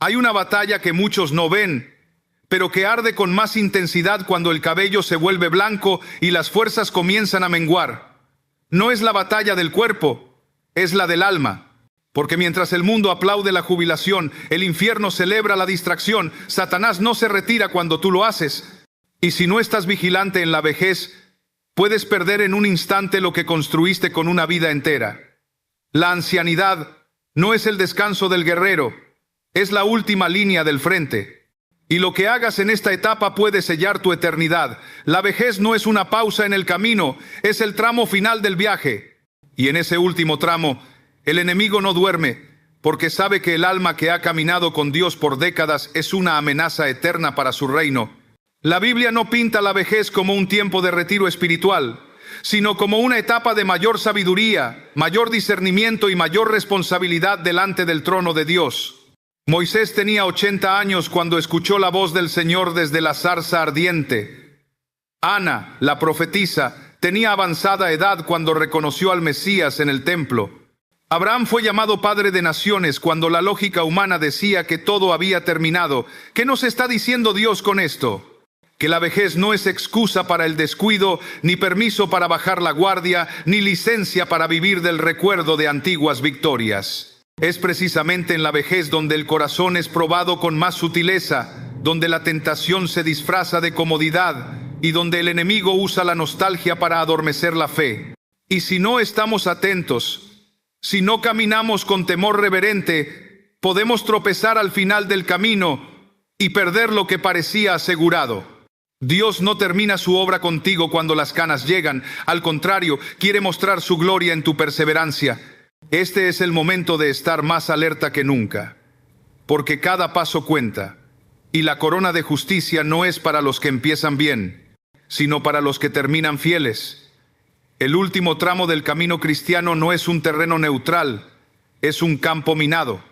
Hay una batalla que muchos no ven, pero que arde con más intensidad cuando el cabello se vuelve blanco y las fuerzas comienzan a menguar. No es la batalla del cuerpo, es la del alma. Porque mientras el mundo aplaude la jubilación, el infierno celebra la distracción, Satanás no se retira cuando tú lo haces. Y si no estás vigilante en la vejez, puedes perder en un instante lo que construiste con una vida entera. La ancianidad no es el descanso del guerrero, es la última línea del frente. Y lo que hagas en esta etapa puede sellar tu eternidad. La vejez no es una pausa en el camino, es el tramo final del viaje. Y en ese último tramo, el enemigo no duerme, porque sabe que el alma que ha caminado con Dios por décadas es una amenaza eterna para su reino. La Biblia no pinta la vejez como un tiempo de retiro espiritual, sino como una etapa de mayor sabiduría, mayor discernimiento y mayor responsabilidad delante del trono de Dios. Moisés tenía 80 años cuando escuchó la voz del Señor desde la zarza ardiente. Ana, la profetisa, tenía avanzada edad cuando reconoció al Mesías en el templo. Abraham fue llamado padre de naciones cuando la lógica humana decía que todo había terminado. ¿Qué nos está diciendo Dios con esto? Que la vejez no es excusa para el descuido, ni permiso para bajar la guardia, ni licencia para vivir del recuerdo de antiguas victorias. Es precisamente en la vejez donde el corazón es probado con más sutileza, donde la tentación se disfraza de comodidad y donde el enemigo usa la nostalgia para adormecer la fe. Y si no estamos atentos, si no caminamos con temor reverente, podemos tropezar al final del camino y perder lo que parecía asegurado. Dios no termina su obra contigo cuando las canas llegan. Al contrario, quiere mostrar su gloria en tu perseverancia. Este es el momento de estar más alerta que nunca, porque cada paso cuenta. Y la corona de justicia no es para los que empiezan bien, sino para los que terminan fieles. El último tramo del camino cristiano no es un terreno neutral, es un campo minado.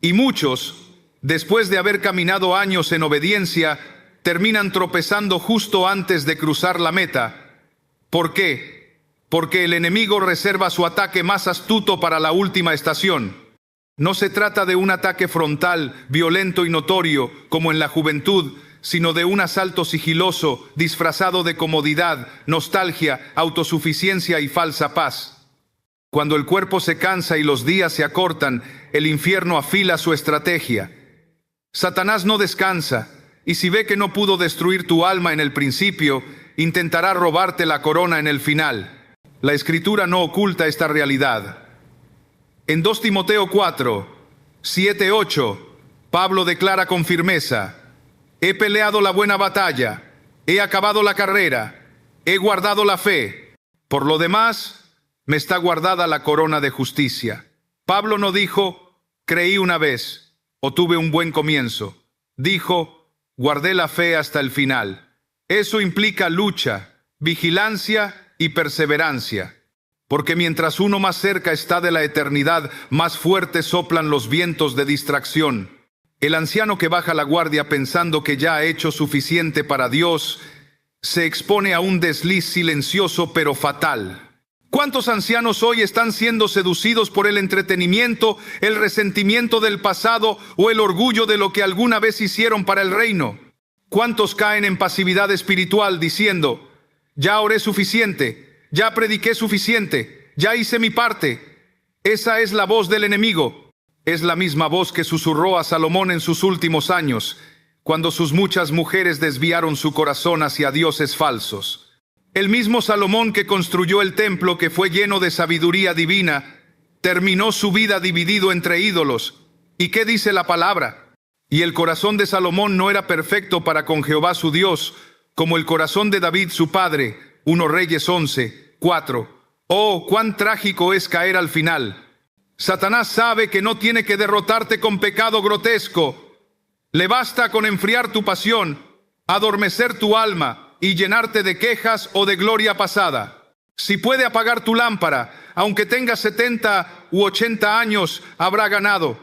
Y muchos, después de haber caminado años en obediencia, terminan tropezando justo antes de cruzar la meta. ¿Por qué? Porque el enemigo reserva su ataque más astuto para la última estación. No se trata de un ataque frontal, violento y notorio, como en la juventud, sino de un asalto sigiloso, disfrazado de comodidad, nostalgia, autosuficiencia y falsa paz. Cuando el cuerpo se cansa y los días se acortan, el infierno afila su estrategia. Satanás no descansa, y si ve que no pudo destruir tu alma en el principio, intentará robarte la corona en el final. La Escritura no oculta esta realidad. En 2 Timoteo 4, 7-8, Pablo declara con firmeza: he peleado la buena batalla, he acabado la carrera, he guardado la fe. Por lo demás, me está guardada la corona de justicia. Pablo no dijo, creí una vez, o tuve un buen comienzo. Dijo, guardé la fe hasta el final. Eso implica lucha, vigilancia y perseverancia. Porque mientras uno más cerca está de la eternidad, más fuertes soplan los vientos de distracción. El anciano que baja la guardia pensando que ya ha hecho suficiente para Dios, se expone a un desliz silencioso pero fatal. ¿Cuántos ancianos hoy están siendo seducidos por el entretenimiento, el resentimiento del pasado o el orgullo de lo que alguna vez hicieron para el reino? ¿Cuántos caen en pasividad espiritual diciendo, ya oré suficiente, ya prediqué suficiente, ya hice mi parte? Esa es la voz del enemigo. Es la misma voz que susurró a Salomón en sus últimos años, cuando sus muchas mujeres desviaron su corazón hacia dioses falsos. El mismo Salomón que construyó el templo que fue lleno de sabiduría divina, terminó su vida dividido entre ídolos. ¿Y qué dice la palabra? Y el corazón de Salomón no era perfecto para con Jehová su Dios, como el corazón de David su padre. 1 Reyes 11, 4. Oh, cuán trágico es caer al final. Satanás sabe que no tiene que derrotarte con pecado grotesco. Le basta con enfriar tu pasión, adormecer tu alma y llenarte de quejas o de gloria pasada. Si puede apagar tu lámpara, aunque tengas 70 u 80 años, habrá ganado.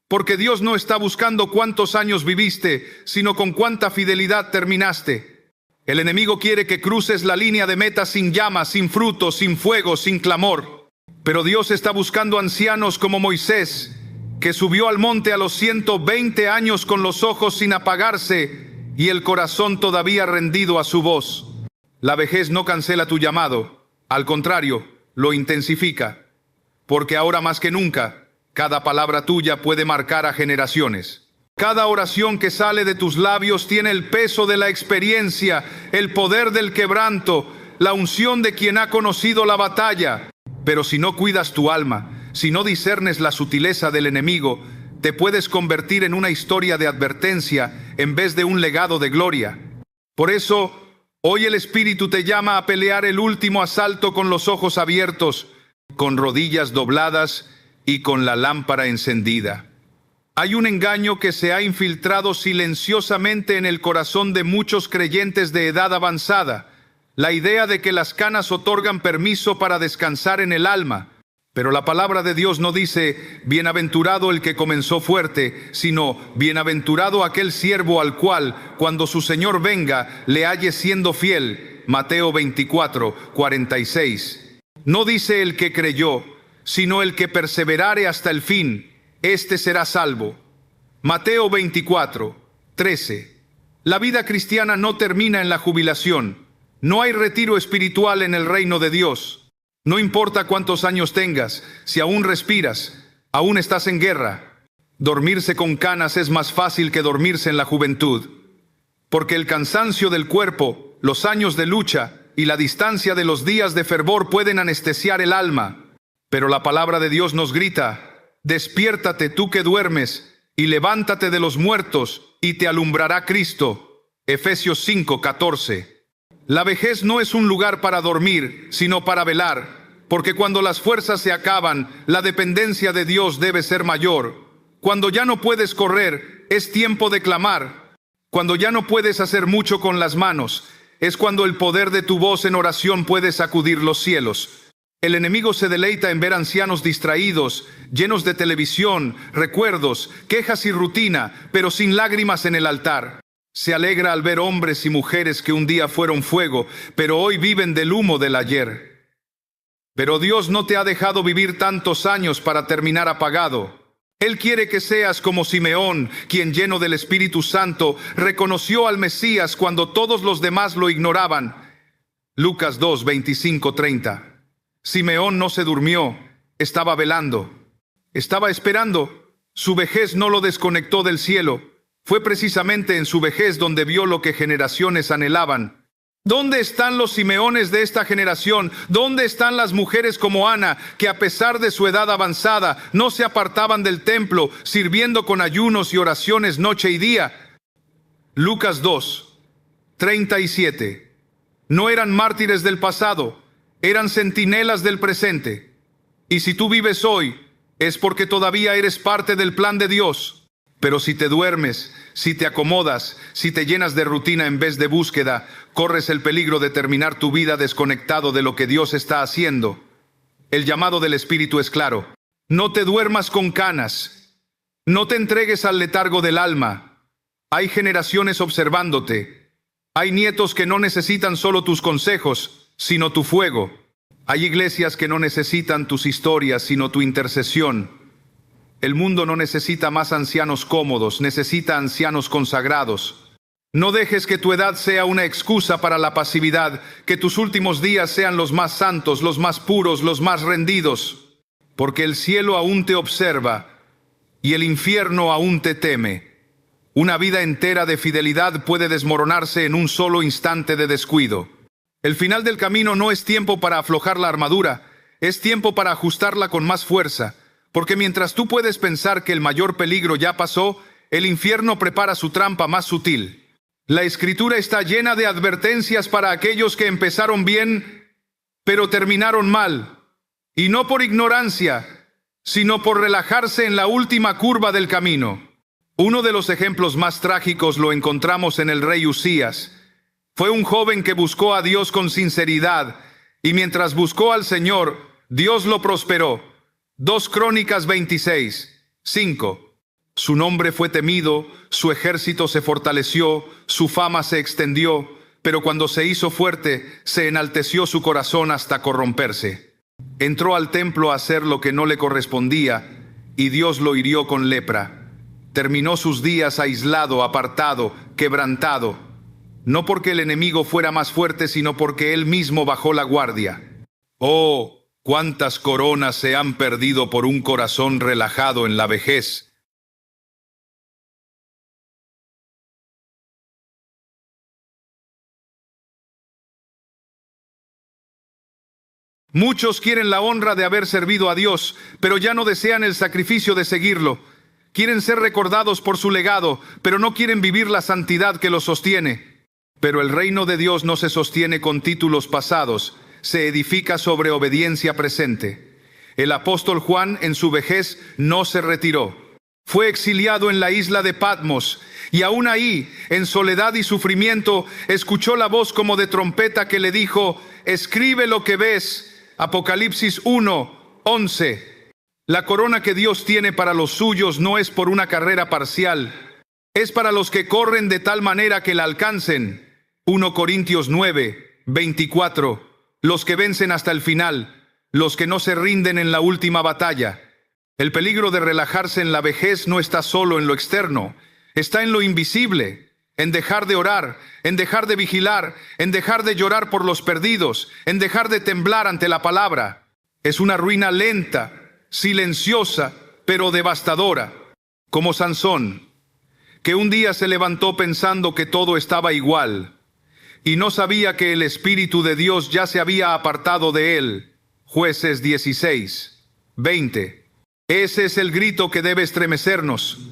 Porque Dios no está buscando cuántos años viviste, sino con cuánta fidelidad terminaste. El enemigo quiere que cruces la línea de meta sin llamas, sin fruto, sin fuego, sin clamor. Pero Dios está buscando ancianos como Moisés, que subió al monte a los 120 años con los ojos sin apagarse y el corazón todavía rendido a su voz. La vejez no cancela tu llamado, al contrario, lo intensifica, porque ahora más que nunca, cada palabra tuya puede marcar a generaciones. Cada oración que sale de tus labios tiene el peso de la experiencia, el poder del quebranto, la unción de quien ha conocido la batalla. Pero si no cuidas tu alma, si no discernes la sutileza del enemigo, te puedes convertir en una historia de advertencia en vez de un legado de gloria. Por eso, hoy el Espíritu te llama a pelear el último asalto con los ojos abiertos, con rodillas dobladas y con la lámpara encendida. Hay un engaño que se ha infiltrado silenciosamente en el corazón de muchos creyentes de edad avanzada, la idea de que las canas otorgan permiso para descansar en el alma. Pero la palabra de Dios no dice, bienaventurado el que comenzó fuerte, sino, bienaventurado aquel siervo al cual, cuando su Señor venga, le halle siendo fiel. Mateo 24, 46. No dice el que creyó, sino el que perseverare hasta el fin, este será salvo. Mateo 24, 13. La vida cristiana no termina en la jubilación. No hay retiro espiritual en el reino de Dios. No importa cuántos años tengas, si aún respiras, aún estás en guerra. Dormirse con canas es más fácil que dormirse en la juventud, porque el cansancio del cuerpo, los años de lucha y la distancia de los días de fervor pueden anestesiar el alma. Pero la palabra de Dios nos grita, despiértate tú que duermes, y levántate de los muertos, y te alumbrará Cristo. Efesios 5, 14. La vejez no es un lugar para dormir, sino para velar, porque cuando las fuerzas se acaban, la dependencia de Dios debe ser mayor. Cuando ya no puedes correr, es tiempo de clamar. Cuando ya no puedes hacer mucho con las manos, es cuando el poder de tu voz en oración puede sacudir los cielos. El enemigo se deleita en ver ancianos distraídos, llenos de televisión, recuerdos, quejas y rutina, pero sin lágrimas en el altar. Se alegra al ver hombres y mujeres que un día fueron fuego, pero hoy viven del humo del ayer. Pero Dios no te ha dejado vivir tantos años para terminar apagado. Él quiere que seas como Simeón, quien lleno del Espíritu Santo reconoció al Mesías cuando todos los demás lo ignoraban. Lucas 2, 25, 30. Simeón no se durmió, estaba velando, estaba esperando. Su vejez no lo desconectó del cielo. Fue precisamente en su vejez donde vio lo que generaciones anhelaban. ¿Dónde están los Simeones de esta generación? ¿Dónde están las mujeres como Ana, que a pesar de su edad avanzada, no se apartaban del templo, sirviendo con ayunos y oraciones noche y día? Lucas 2, 37. No eran mártires del pasado, eran centinelas del presente. Y si tú vives hoy, es porque todavía eres parte del plan de Dios. Pero si te duermes, si te acomodas, si te llenas de rutina en vez de búsqueda, corres el peligro de terminar tu vida desconectado de lo que Dios está haciendo. El llamado del Espíritu es claro. No te duermas con canas. No te entregues al letargo del alma. Hay generaciones observándote. Hay nietos que no necesitan solo tus consejos, sino tu fuego. Hay iglesias que no necesitan tus historias, sino tu intercesión. El mundo no necesita más ancianos cómodos, necesita ancianos consagrados. No dejes que tu edad sea una excusa para la pasividad, que tus últimos días sean los más santos, los más puros, los más rendidos, porque el cielo aún te observa y el infierno aún te teme. Una vida entera de fidelidad puede desmoronarse en un solo instante de descuido. El final del camino no es tiempo para aflojar la armadura, es tiempo para ajustarla con más fuerza. Porque mientras tú puedes pensar que el mayor peligro ya pasó, el infierno prepara su trampa más sutil. La Escritura está llena de advertencias para aquellos que empezaron bien, pero terminaron mal. Y no por ignorancia, sino por relajarse en la última curva del camino. Uno de los ejemplos más trágicos lo encontramos en el rey Usías. Fue un joven que buscó a Dios con sinceridad, y mientras buscó al Señor, Dios lo prosperó. 2 Crónicas 26, 5. Su nombre fue temido, su ejército se fortaleció, su fama se extendió, pero cuando se hizo fuerte, se enalteció su corazón hasta corromperse. Entró al templo a hacer lo que no le correspondía y Dios lo hirió con lepra. Terminó sus días aislado, apartado, quebrantado, no porque el enemigo fuera más fuerte, sino porque él mismo bajó la guardia. Oh, cuántas coronas se han perdido por un corazón relajado en la vejez. Muchos quieren la honra de haber servido a Dios, pero ya no desean el sacrificio de seguirlo. Quieren ser recordados por su legado, pero no quieren vivir la santidad que los sostiene. Pero el reino de Dios no se sostiene con títulos pasados, se edifica sobre obediencia presente. El apóstol Juan en su vejez no se retiró. Fue exiliado en la isla de Patmos, y aún ahí, en soledad y sufrimiento, escuchó la voz como de trompeta que le dijo: escribe lo que ves. Apocalipsis 1:11. La corona que Dios tiene para los suyos no es por una carrera parcial, es para los que corren de tal manera que la alcancen. 1 Corintios 9:24. Los que vencen hasta el final, los que no se rinden en la última batalla. El peligro de relajarse en la vejez no está solo en lo externo, está en lo invisible. En dejar de orar, en dejar de vigilar, en dejar de llorar por los perdidos, en dejar de temblar ante la palabra. Es una ruina lenta, silenciosa, pero devastadora, como Sansón, que un día se levantó pensando que todo estaba igual, y no sabía que el Espíritu de Dios ya se había apartado de él. Jueces 16:20. Ese es el grito que debe estremecernos.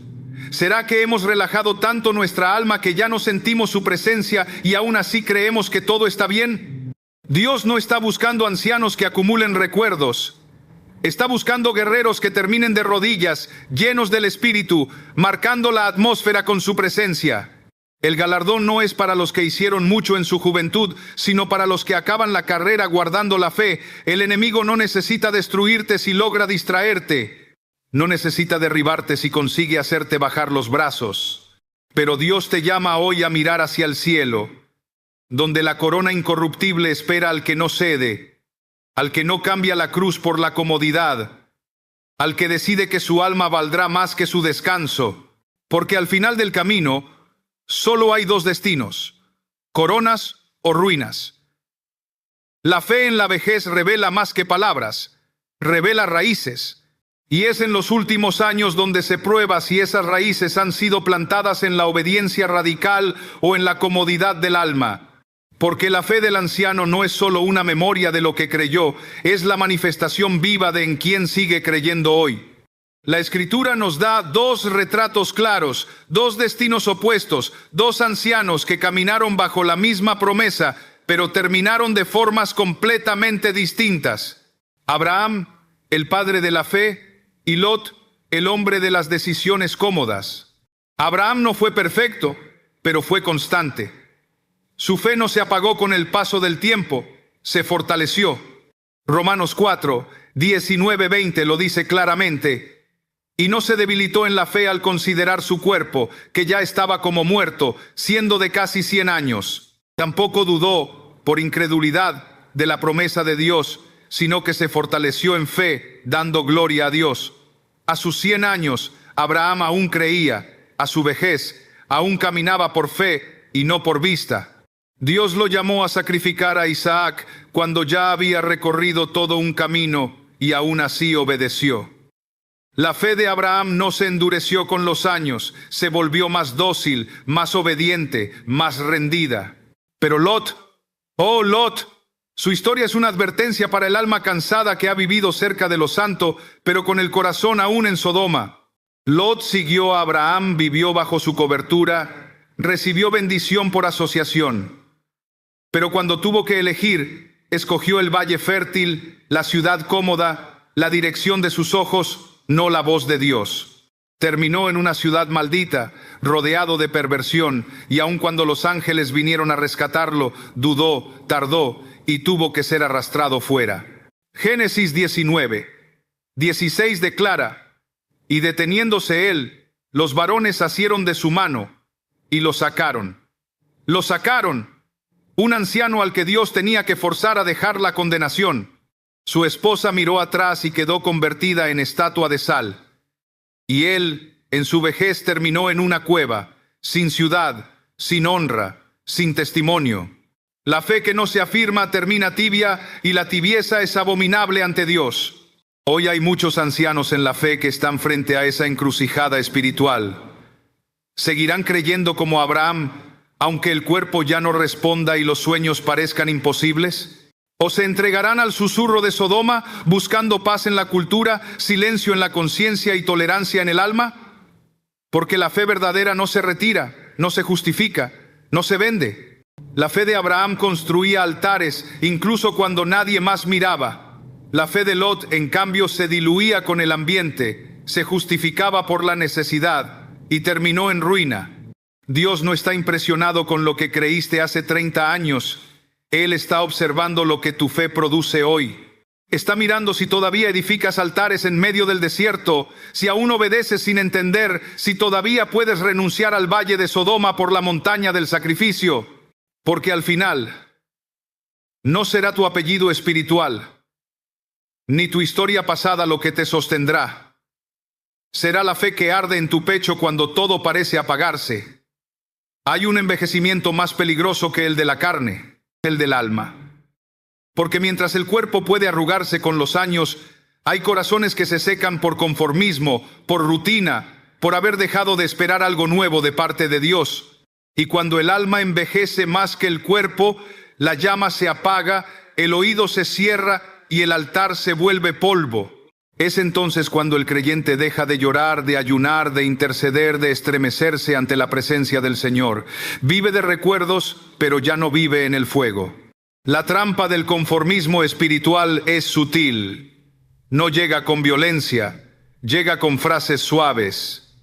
¿Será que hemos relajado tanto nuestra alma que ya no sentimos su presencia y aún así creemos que todo está bien? Dios no está buscando ancianos que acumulen recuerdos. Está buscando guerreros que terminen de rodillas, llenos del Espíritu, marcando la atmósfera con su presencia. El galardón no es para los que hicieron mucho en su juventud, sino para los que acaban la carrera guardando la fe. El enemigo no necesita destruirte si logra distraerte. No necesita derribarte si consigue hacerte bajar los brazos. Pero Dios te llama hoy a mirar hacia el cielo, donde la corona incorruptible espera al que no cede, al que no cambia la cruz por la comodidad, al que decide que su alma valdrá más que su descanso. Porque al final del camino, solo hay dos destinos: coronas o ruinas. La fe en la vejez revela más que palabras, revela raíces. Y es en los últimos años donde se prueba si esas raíces han sido plantadas en la obediencia radical o en la comodidad del alma. Porque la fe del anciano no es solo una memoria de lo que creyó, es la manifestación viva de en quien sigue creyendo hoy. La Escritura nos da dos retratos claros, dos destinos opuestos, dos ancianos que caminaron bajo la misma promesa, pero terminaron de formas completamente distintas. Abraham, el padre de la fe, y Lot, el hombre de las decisiones cómodas. Abraham no fue perfecto, pero fue constante. Su fe no se apagó con el paso del tiempo, se fortaleció. Romanos 4:19-20 lo dice claramente. Y no se debilitó en la fe al considerar su cuerpo, que ya estaba como muerto, siendo de casi 100 años. Tampoco dudó, por incredulidad, de la promesa de Dios, sino que se fortaleció en fe, dando gloria a Dios. A sus 100 años, Abraham aún creía. A su vejez, aún caminaba por fe y no por vista. Dios lo llamó a sacrificar a Isaac cuando ya había recorrido todo un camino y aún así obedeció. La fe de Abraham no se endureció con los años, se volvió más dócil, más obediente, más rendida. Pero Lot, oh Lot, su historia es una advertencia para el alma cansada que ha vivido cerca de lo santo, pero con el corazón aún en Sodoma. Lot siguió a Abraham, vivió bajo su cobertura, recibió bendición por asociación. Pero cuando tuvo que elegir, escogió el valle fértil, la ciudad cómoda, la dirección de sus ojos, no la voz de Dios. Terminó en una ciudad maldita, rodeado de perversión, y aun cuando los ángeles vinieron a rescatarlo, dudó, tardó, y tuvo que ser arrastrado fuera. Génesis 19:16 declara: y deteniéndose él, los varones asieron de su mano, y lo sacaron. Lo sacaron, un anciano al que Dios tenía que forzar a dejar la condenación. Su esposa miró atrás y quedó convertida en estatua de sal. Y él, en su vejez, terminó en una cueva, sin ciudad, sin honra, sin testimonio. La fe que no se afirma termina tibia, y la tibieza es abominable ante Dios. Hoy hay muchos ancianos en la fe que están frente a esa encrucijada espiritual. ¿Seguirán creyendo como Abraham, aunque el cuerpo ya no responda y los sueños parezcan imposibles? ¿O se entregarán al susurro de Sodoma, buscando paz en la cultura, silencio en la conciencia y tolerancia en el alma? Porque la fe verdadera no se retira, no se justifica, no se vende. La fe de Abraham construía altares, incluso cuando nadie más miraba. La fe de Lot, en cambio, se diluía con el ambiente, se justificaba por la necesidad y terminó en ruina. Dios no está impresionado con lo que creíste hace 30 años. Él está observando lo que tu fe produce hoy. Está mirando si todavía edificas altares en medio del desierto, si aún obedeces sin entender, si todavía puedes renunciar al valle de Sodoma por la montaña del sacrificio. Porque al final, no será tu apellido espiritual, ni tu historia pasada lo que te sostendrá. Será la fe que arde en tu pecho cuando todo parece apagarse. Hay un envejecimiento más peligroso que el de la carne, el del alma. Porque mientras el cuerpo puede arrugarse con los años, hay corazones que se secan por conformismo, por rutina, por haber dejado de esperar algo nuevo de parte de Dios. Y cuando el alma envejece más que el cuerpo, la llama se apaga, el oído se cierra y el altar se vuelve polvo. Es entonces cuando el creyente deja de llorar, de ayunar, de interceder, de estremecerse ante la presencia del Señor. Vive de recuerdos, pero ya no vive en el fuego. La trampa del conformismo espiritual es sutil. No llega con violencia, llega con frases suaves.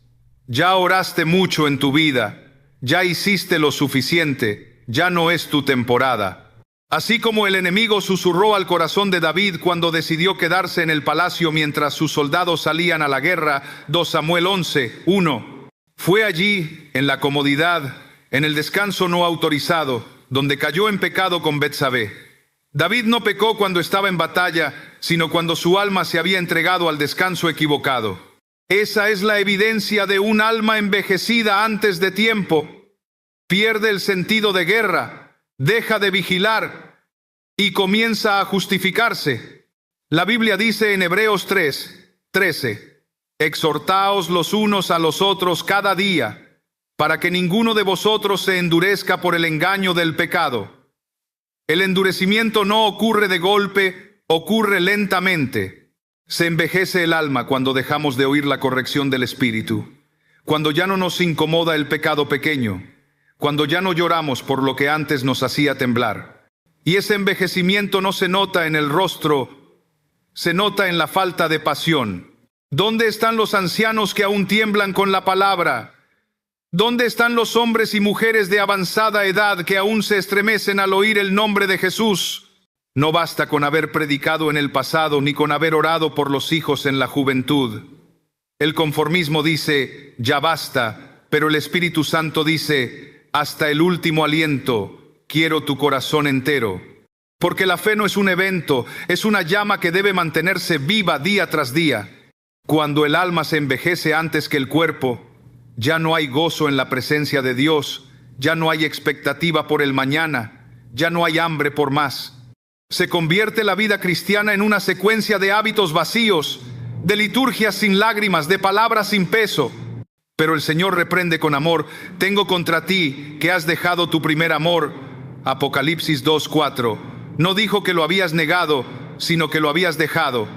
Ya oraste mucho en tu vida, ya hiciste lo suficiente, ya no es tu temporada. Así como el enemigo susurró al corazón de David cuando decidió quedarse en el palacio mientras sus soldados salían a la guerra, 2 Samuel 11:1. Fue allí, en la comodidad, en el descanso no autorizado, donde cayó en pecado con Betsabé. David no pecó cuando estaba en batalla, sino cuando su alma se había entregado al descanso equivocado. Esa es la evidencia de un alma envejecida antes de tiempo. Pierde el sentido de guerra, deja de vigilar y comienza a justificarse. La Biblia dice en Hebreos 3:13, exhortaos los unos a los otros cada día, para que ninguno de vosotros se endurezca por el engaño del pecado. El endurecimiento no ocurre de golpe, ocurre lentamente. Se envejece el alma cuando dejamos de oír la corrección del Espíritu, cuando ya no nos incomoda el pecado pequeño, cuando ya no lloramos por lo que antes nos hacía temblar. Y ese envejecimiento no se nota en el rostro, se nota en la falta de pasión. ¿Dónde están los ancianos que aún tiemblan con la palabra? ¿Dónde están los hombres y mujeres de avanzada edad que aún se estremecen al oír el nombre de Jesús? No basta con haber predicado en el pasado, ni con haber orado por los hijos en la juventud. El conformismo dice, ya basta, pero el Espíritu Santo dice, hasta el último aliento, quiero tu corazón entero. Porque la fe no es un evento, es una llama que debe mantenerse viva día tras día. Cuando el alma se envejece antes que el cuerpo, ya no hay gozo en la presencia de Dios, ya no hay expectativa por el mañana, ya no hay hambre por más. Se convierte la vida cristiana en una secuencia de hábitos vacíos, de liturgias sin lágrimas, de palabras sin peso. Pero el Señor reprende con amor, tengo contra ti que has dejado tu primer amor. Apocalipsis 2:4. No dijo que lo habías negado, sino que lo habías dejado.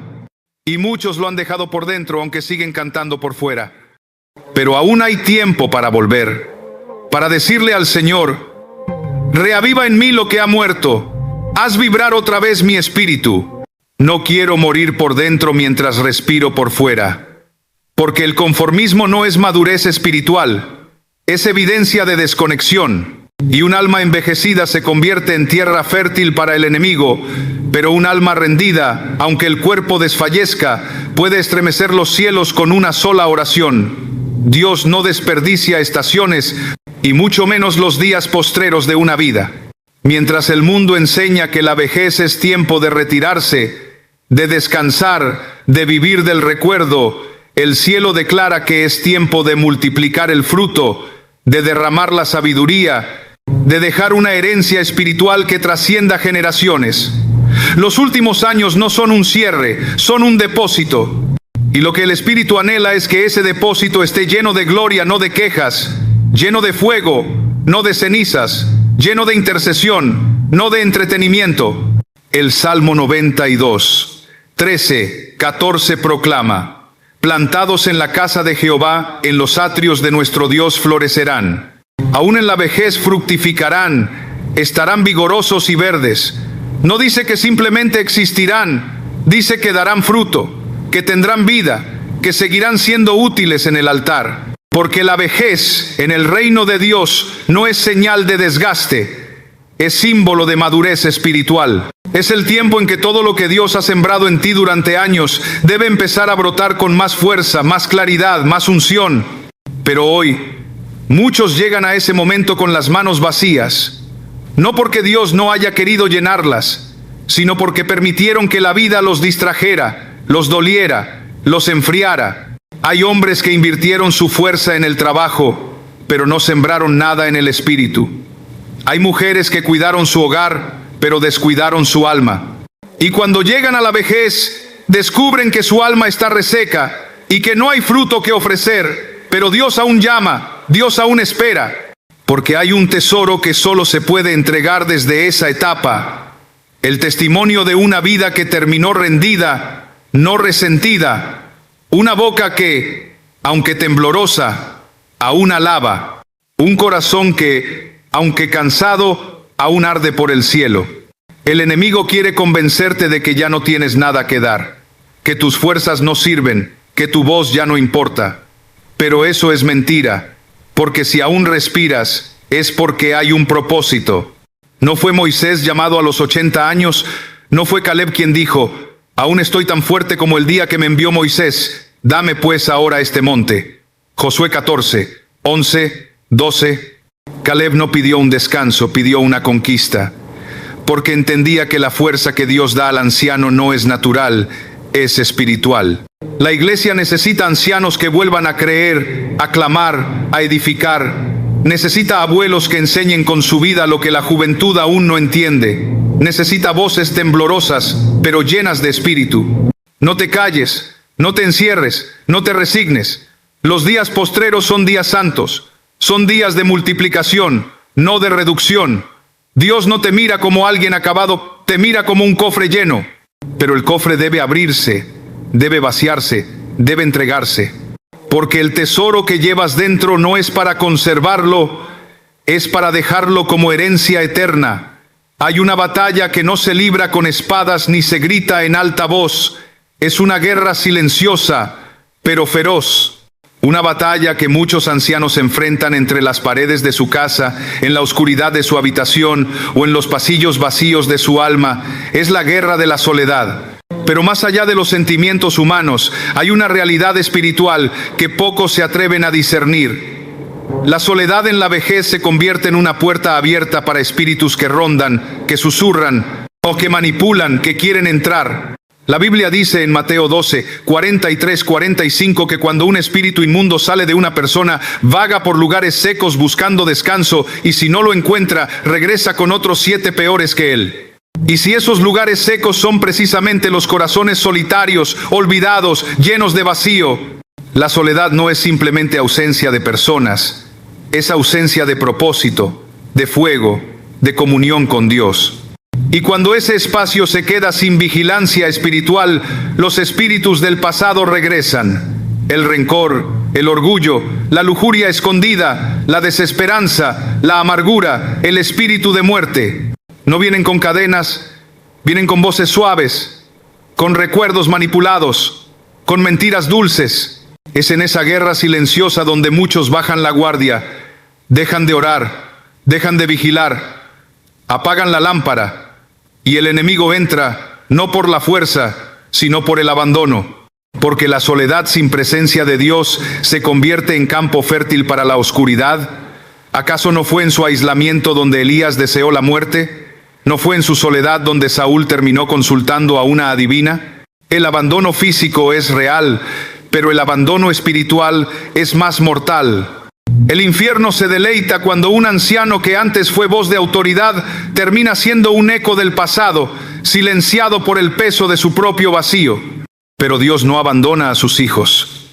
Y muchos lo han dejado por dentro, aunque siguen cantando por fuera. Pero aún hay tiempo para volver, para decirle al Señor, reaviva en mí lo que ha muerto, haz vibrar otra vez mi espíritu. No quiero morir por dentro mientras respiro por fuera. Porque el conformismo no es madurez espiritual, es evidencia de desconexión. Y un alma envejecida se convierte en tierra fértil para el enemigo, pero un alma rendida, aunque el cuerpo desfallezca, puede estremecer los cielos con una sola oración. Dios no desperdicia estaciones, y mucho menos los días postreros de una vida. Mientras el mundo enseña que la vejez es tiempo de retirarse, de descansar, de vivir del recuerdo, El cielo declara que es tiempo de multiplicar el fruto, de derramar la sabiduría, de dejar una herencia espiritual que trascienda generaciones. Los últimos años no son un cierre, son un depósito. Y lo que el Espíritu anhela es que ese depósito esté lleno de gloria, no de quejas, lleno de fuego, no de cenizas, lleno de intercesión, no de entretenimiento. El Salmo 92, 13, 14 proclama: plantados en la casa de Jehová, en los atrios de nuestro Dios florecerán. Aún en la vejez fructificarán, estarán vigorosos y verdes. No dice que simplemente existirán, dice que darán fruto, que tendrán vida, que seguirán siendo útiles en el altar. Porque la vejez en el reino de Dios no es señal de desgaste, es símbolo de madurez espiritual. Es el tiempo en que todo lo que Dios ha sembrado en ti durante años debe empezar a brotar con más fuerza, más claridad, más unción. Pero hoy, muchos llegan a ese momento con las manos vacías, no porque Dios no haya querido llenarlas, sino porque permitieron que la vida los distrajera, los doliera, los enfriara. Hay hombres que invirtieron su fuerza en el trabajo, pero no sembraron nada en el espíritu. Hay mujeres que cuidaron su hogar, pero descuidaron su alma. Y cuando llegan a la vejez, descubren que su alma está reseca y que no hay fruto que ofrecer, pero Dios aún llama, Dios aún espera, porque hay un tesoro que solo se puede entregar desde esa etapa: el testimonio de una vida que terminó rendida, no resentida, una boca que, aunque temblorosa, aún alaba, un corazón que, aunque cansado, aún arde por el cielo. El enemigo quiere convencerte de que ya no tienes nada que dar, que tus fuerzas no sirven, que tu voz ya no importa. Pero eso es mentira, porque si aún respiras, es porque hay un propósito. ¿No fue Moisés llamado a los 80 años? ¿No fue Caleb quien dijo: aún estoy tan fuerte como el día que me envió Moisés, dame pues ahora este monte? Josué 14, 11, 12. Caleb no pidió un descanso, pidió una conquista, porque entendía que la fuerza que Dios da al anciano no es natural, es espiritual. La iglesia necesita ancianos que vuelvan a creer, a clamar, a edificar. Necesita abuelos que enseñen con su vida lo que la juventud aún no entiende. Necesita voces temblorosas, pero llenas de espíritu. No te calles, no te encierres, no te resignes. Los días postreros son días santos. Son días de multiplicación, no de reducción. Dios no te mira como alguien acabado, te mira como un cofre lleno. Pero el cofre debe abrirse, debe vaciarse, debe entregarse. Porque el tesoro que llevas dentro no es para conservarlo, es para dejarlo como herencia eterna. Hay una batalla que no se libra con espadas ni se grita en alta voz. Es una guerra silenciosa, pero feroz. Una batalla que muchos ancianos enfrentan entre las paredes de su casa, en la oscuridad de su habitación o en los pasillos vacíos de su alma. Es la guerra de la soledad. Pero más allá de los sentimientos humanos, hay una realidad espiritual que pocos se atreven a discernir. La soledad en la vejez se convierte en una puerta abierta para espíritus que rondan, que susurran o que manipulan, que quieren entrar. La Biblia dice en Mateo 12, 43-45 que cuando un espíritu inmundo sale de una persona, vaga por lugares secos buscando descanso, y si no lo encuentra, regresa con otros 7 peores que él. Y si esos lugares secos son precisamente los corazones solitarios, olvidados, llenos de vacío, la soledad no es simplemente ausencia de personas, es ausencia de propósito, de fuego, de comunión con Dios. Y cuando ese espacio se queda sin vigilancia espiritual, los espíritus del pasado regresan. El rencor, el orgullo, la lujuria escondida, la desesperanza, la amargura, el espíritu de muerte. No vienen con cadenas, vienen con voces suaves, con recuerdos manipulados, con mentiras dulces. Es en esa guerra silenciosa donde muchos bajan la guardia, dejan de orar, dejan de vigilar, apagan la lámpara. Y el enemigo entra, no por la fuerza, sino por el abandono. Porque la soledad sin presencia de Dios se convierte en campo fértil para la oscuridad. ¿Acaso no fue en su aislamiento donde Elías deseó la muerte? ¿No fue en su soledad donde Saúl terminó consultando a una adivina? El abandono físico es real, pero el abandono espiritual es más mortal. El infierno se deleita cuando un anciano que antes fue voz de autoridad termina siendo un eco del pasado, silenciado por el peso de su propio vacío. Pero Dios no abandona a sus hijos.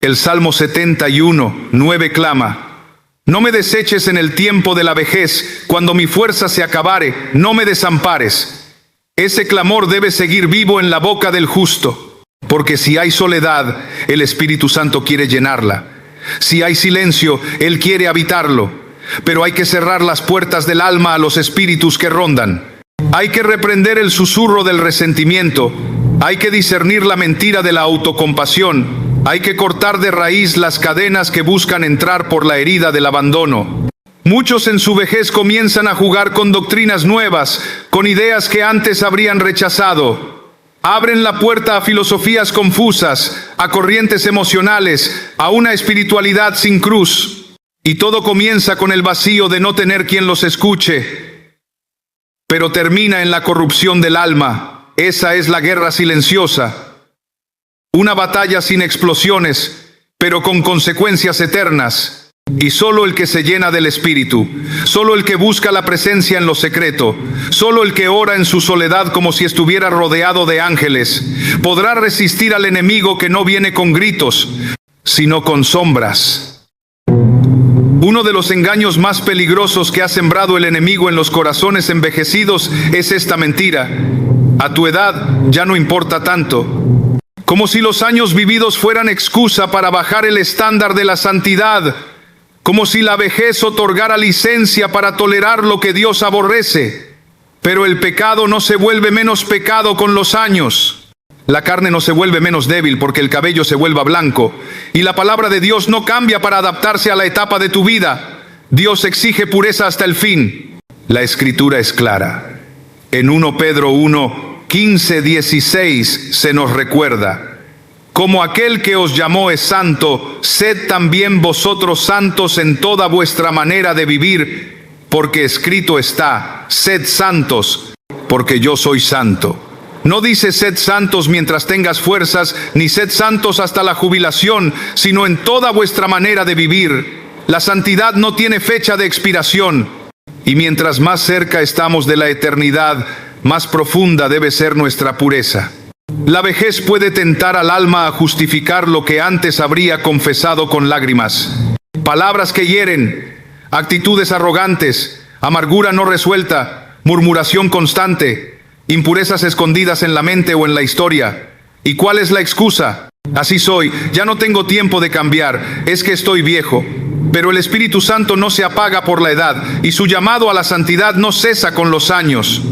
El Salmo 71:9 clama: no me deseches en el tiempo de la vejez, cuando mi fuerza se acabare, no me desampares. Ese clamor debe seguir vivo en la boca del justo, porque si hay soledad, el Espíritu Santo quiere llenarla. Si hay silencio, Él quiere habitarlo. Pero hay que cerrar las puertas del alma a los espíritus que rondan. Hay que reprender el susurro del resentimiento. Hay que discernir la mentira de la autocompasión. Hay que cortar de raíz las cadenas que buscan entrar por la herida del abandono. Muchos en su vejez comienzan a jugar con doctrinas nuevas, con ideas que antes habrían rechazado. Abren la puerta a filosofías confusas, a corrientes emocionales, a una espiritualidad sin cruz. Y todo comienza con el vacío de no tener quien los escuche, pero termina en la corrupción del alma. Esa es la guerra silenciosa. Una batalla sin explosiones, pero con consecuencias eternas. Y solo el que se llena del Espíritu, solo el que busca la presencia en lo secreto, solo el que ora en su soledad como si estuviera rodeado de ángeles, podrá resistir al enemigo que no viene con gritos, sino con sombras. Uno de los engaños más peligrosos que ha sembrado el enemigo en los corazones envejecidos es esta mentira: a tu edad ya no importa tanto. Como si los años vividos fueran excusa para bajar el estándar de la santidad. Como si la vejez otorgara licencia para tolerar lo que Dios aborrece. Pero el pecado no se vuelve menos pecado con los años. La carne no se vuelve menos débil porque el cabello se vuelva blanco. Y la palabra de Dios no cambia para adaptarse a la etapa de tu vida. Dios exige pureza hasta el fin. La Escritura es clara. En 1 Pedro 1:15-16 se nos recuerda: como aquel que os llamó es santo, sed también vosotros santos en toda vuestra manera de vivir, porque escrito está: sed santos, porque yo soy santo. No dice sed santos mientras tengas fuerzas, ni sed santos hasta la jubilación, sino en toda vuestra manera de vivir. La santidad no tiene fecha de expiración, y mientras más cerca estamos de la eternidad, más profunda debe ser nuestra pureza. La vejez puede tentar al alma a justificar lo que antes habría confesado con lágrimas. Palabras que hieren, actitudes arrogantes, amargura no resuelta, murmuración constante, impurezas escondidas en la mente o en la historia. ¿Y cuál es la excusa? Así soy, ya no tengo tiempo de cambiar, es que estoy viejo. Pero el Espíritu Santo no se apaga por la edad, y su llamado a la santidad no cesa con los años.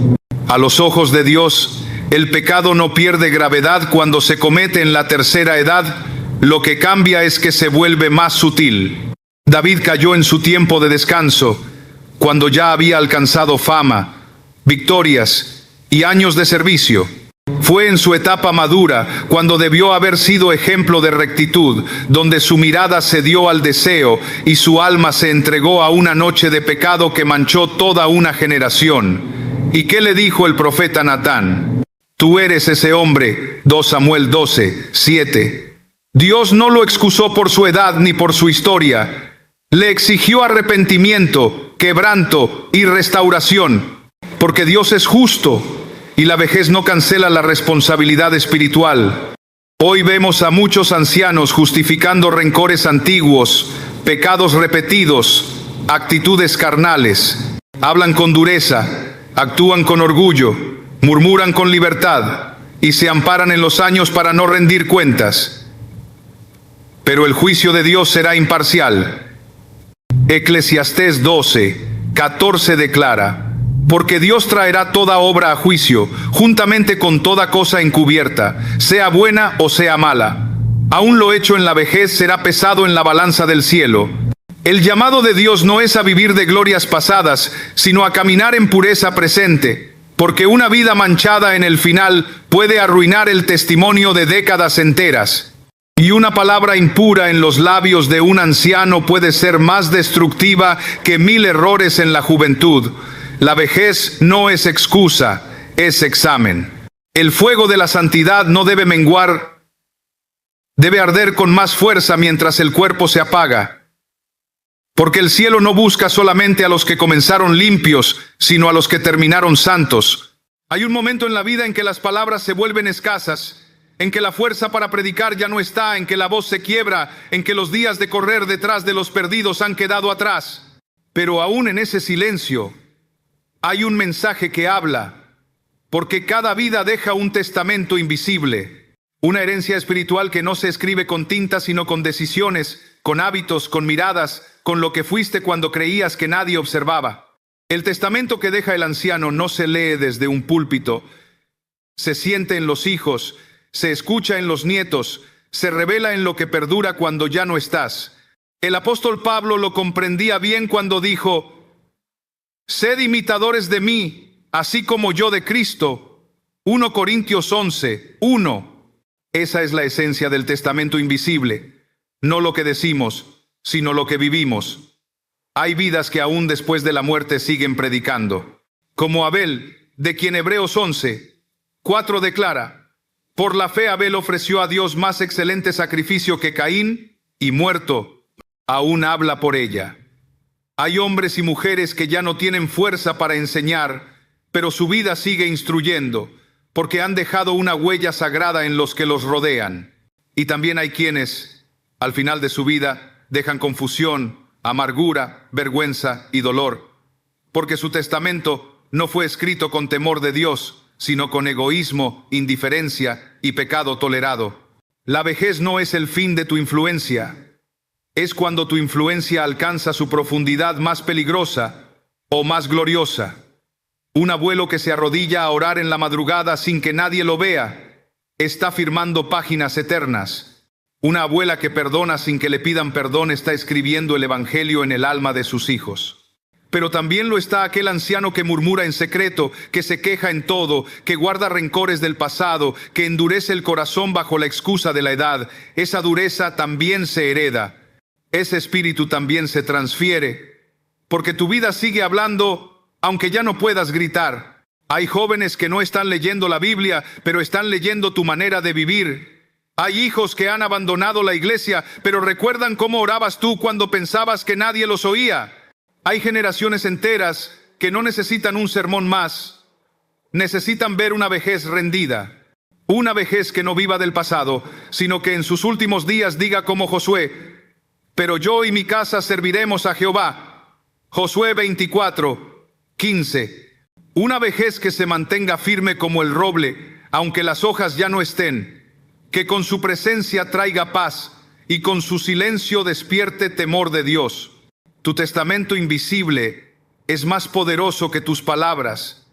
A los ojos de Dios, el pecado no pierde gravedad cuando se comete en la tercera edad. Lo que cambia es que se vuelve más sutil. David cayó en su tiempo de descanso, cuando ya había alcanzado fama, victorias y años de servicio. Fue en su etapa madura, cuando debió haber sido ejemplo de rectitud, donde su mirada cedió al deseo y su alma se entregó a una noche de pecado que manchó toda una generación. ¿Y qué le dijo el profeta Natán? Tú eres ese hombre. 2 Samuel 12:7. Dios no lo excusó por su edad ni por su historia. Le exigió arrepentimiento, quebranto y restauración, porque Dios es justo y la vejez no cancela la responsabilidad espiritual. Hoy vemos a muchos ancianos justificando rencores antiguos, pecados repetidos, actitudes carnales. Hablan con dureza, actúan con orgullo, murmuran con libertad y se amparan en los años para no rendir cuentas. Pero el juicio de Dios será imparcial. Eclesiastés 12:14 declara: porque Dios traerá toda obra a juicio, juntamente con toda cosa encubierta, sea buena o sea mala. Aún lo hecho en la vejez será pesado en la balanza del cielo. El llamado de Dios no es a vivir de glorias pasadas, sino a caminar en pureza presente. Porque una vida manchada en el final puede arruinar el testimonio de décadas enteras. Y una palabra impura en los labios de un anciano puede ser más destructiva que 1000 errores en la juventud. La vejez no es excusa, es examen. El fuego de la santidad no debe menguar debe arder con más fuerza mientras el cuerpo se apaga. Porque el cielo no busca solamente a los que comenzaron limpios, sino a los que terminaron santos. Hay un momento en la vida en que las palabras se vuelven escasas, en que la fuerza para predicar ya no está, en que la voz se quiebra, en que los días de correr detrás de los perdidos han quedado atrás. Pero aún en ese silencio hay un mensaje que habla, porque cada vida deja un testamento invisible, una herencia espiritual que no se escribe con tinta sino con decisiones, con hábitos, con miradas, con lo que fuiste cuando creías que nadie observaba. El testamento que deja el anciano no se lee desde un púlpito, se siente en los hijos, se escucha en los nietos, se revela en lo que perdura cuando ya no estás. El apóstol Pablo lo comprendía bien cuando dijo: «Sed imitadores de mí, así como yo de Cristo». 1 Corintios 11, 1. Esa es la esencia del testamento invisible. No lo que decimos, sino lo que vivimos. Hay vidas que aún después de la muerte siguen predicando. Como Abel, de quien Hebreos 11, 4 declara: «Por la fe Abel ofreció a Dios más excelente sacrificio que Caín, y muerto, aún habla por ella». Hay hombres y mujeres que ya no tienen fuerza para enseñar, pero su vida sigue instruyendo, porque han dejado una huella sagrada en los que los rodean. Y también hay quienes, al final de su vida, dejan confusión, amargura, vergüenza y dolor, porque su testamento no fue escrito con temor de Dios, sino con egoísmo, indiferencia y pecado tolerado. La vejez no es el fin de tu influencia. Es cuando tu influencia alcanza su profundidad más peligrosa o más gloriosa. Un abuelo que se arrodilla a orar en la madrugada sin que nadie lo vea, está firmando páginas eternas. Una abuela que perdona sin que le pidan perdón está escribiendo el evangelio en el alma de sus hijos. Pero también lo está aquel anciano que murmura en secreto, que se queja en todo, que guarda rencores del pasado, que endurece el corazón bajo la excusa de la edad. Esa dureza también se hereda. Ese espíritu también se transfiere, porque tu vida sigue hablando, aunque ya no puedas gritar. Hay jóvenes que no están leyendo la Biblia, pero están leyendo tu manera de vivir. Hay hijos que han abandonado la iglesia, pero recuerdan cómo orabas tú cuando pensabas que nadie los oía. Hay generaciones enteras que no necesitan un sermón más, necesitan ver una vejez rendida. Una vejez que no viva del pasado, sino que en sus últimos días diga como Josué: «Pero yo y mi casa serviremos a Jehová». Josué 24, 15. Una vejez que se mantenga firme como el roble, aunque las hojas ya no estén, que con su presencia traiga paz y con su silencio despierte temor de Dios. Tu testamento invisible es más poderoso que tus palabras.